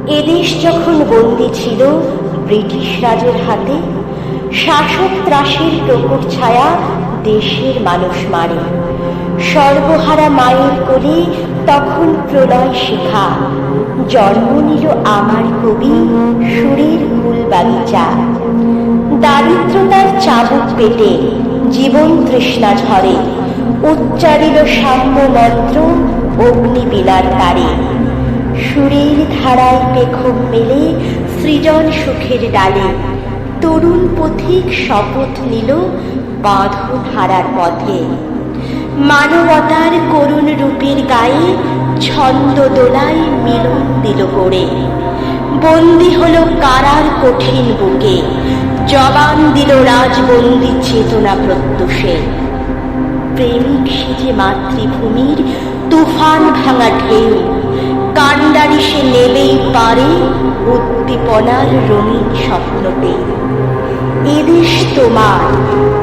এদেশ যখন বন্দী ছিল ব্রিটিশ রাজের হাতে, শাসক ত্রাসের প্রকট ছায়া দেশের মানুষ মারে। সর্বহারা মায়ের কোলে তখন প্রলয় শিখা, জন্ম নিল আমার কবি সুরের ফুল বাগিচা। দারিদ্রতার চাবুক পেটে জীবন তৃষ্ণা ঝরে, উচ্চারিল সাম্য মন্ত্র অগ্নিবীণার তারে। সুরের ধারায় পেখম মেলে সৃজন সুখের ডালে, তরুণ পথিক শপথ নিল বাঁধন হারার পথে। মানবতার করুণ রূপের গায়ে ছন্দ দোলায় মিলন দিল গড়ে। বন্দী হলো কারার কঠিন বুকে, জবান দিল রাজবন্দী চেতনা প্রত্যুষে। প্রেমিক সেজে মাতৃভূমির তুফান ভাঙা ঢেউ, কান্ডারি সে নেবেই পারে উদ্দীপনার রঙিন স্বপ্নতে। এদেশ তোমার,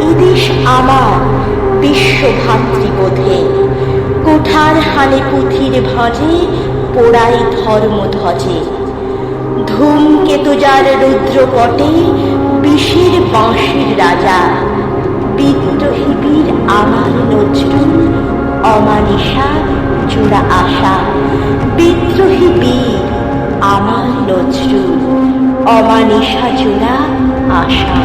এদেশ আমার বিশ্বভাতৃবোধে, কুঠার হানে পুঁথির ভাঁজে পোড়াই ধর্মধ্বজে। ধূমকেতু যার রুদ্রপটে বিষের বাঁশির রাজা, বিদ্রোহী বীর আমার নজরুল অমানিসা জোড়া আশা। বিদ্রোহী বীর আমার নজরুল অমানিসা জোড়া আশা।